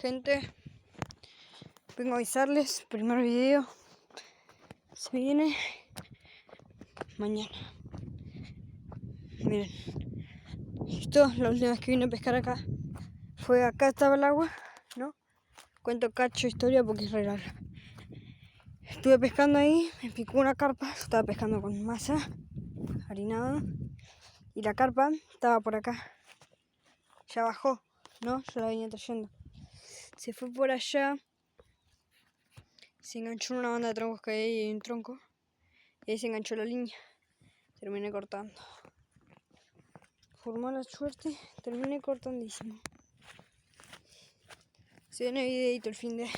Gente, vengo a avisarles, primer video se viene mañana. Miren, esto, la última vez que vine a pescar acá, fue acá estaba el agua, ¿no? Cuento cacho historia porque es re larga. Estuve pescando ahí, me picó una carpa, estaba pescando con masa, harinado, y la carpa estaba por acá. Ya bajó, ¿no? Yo la venía trayendo. Se fue por allá, se enganchó en una banda de troncos que hay ahí, un tronco, y ahí se enganchó la línea. Terminé cortando. Por mala suerte, terminé cortandísimo. Se viene videito el fin de...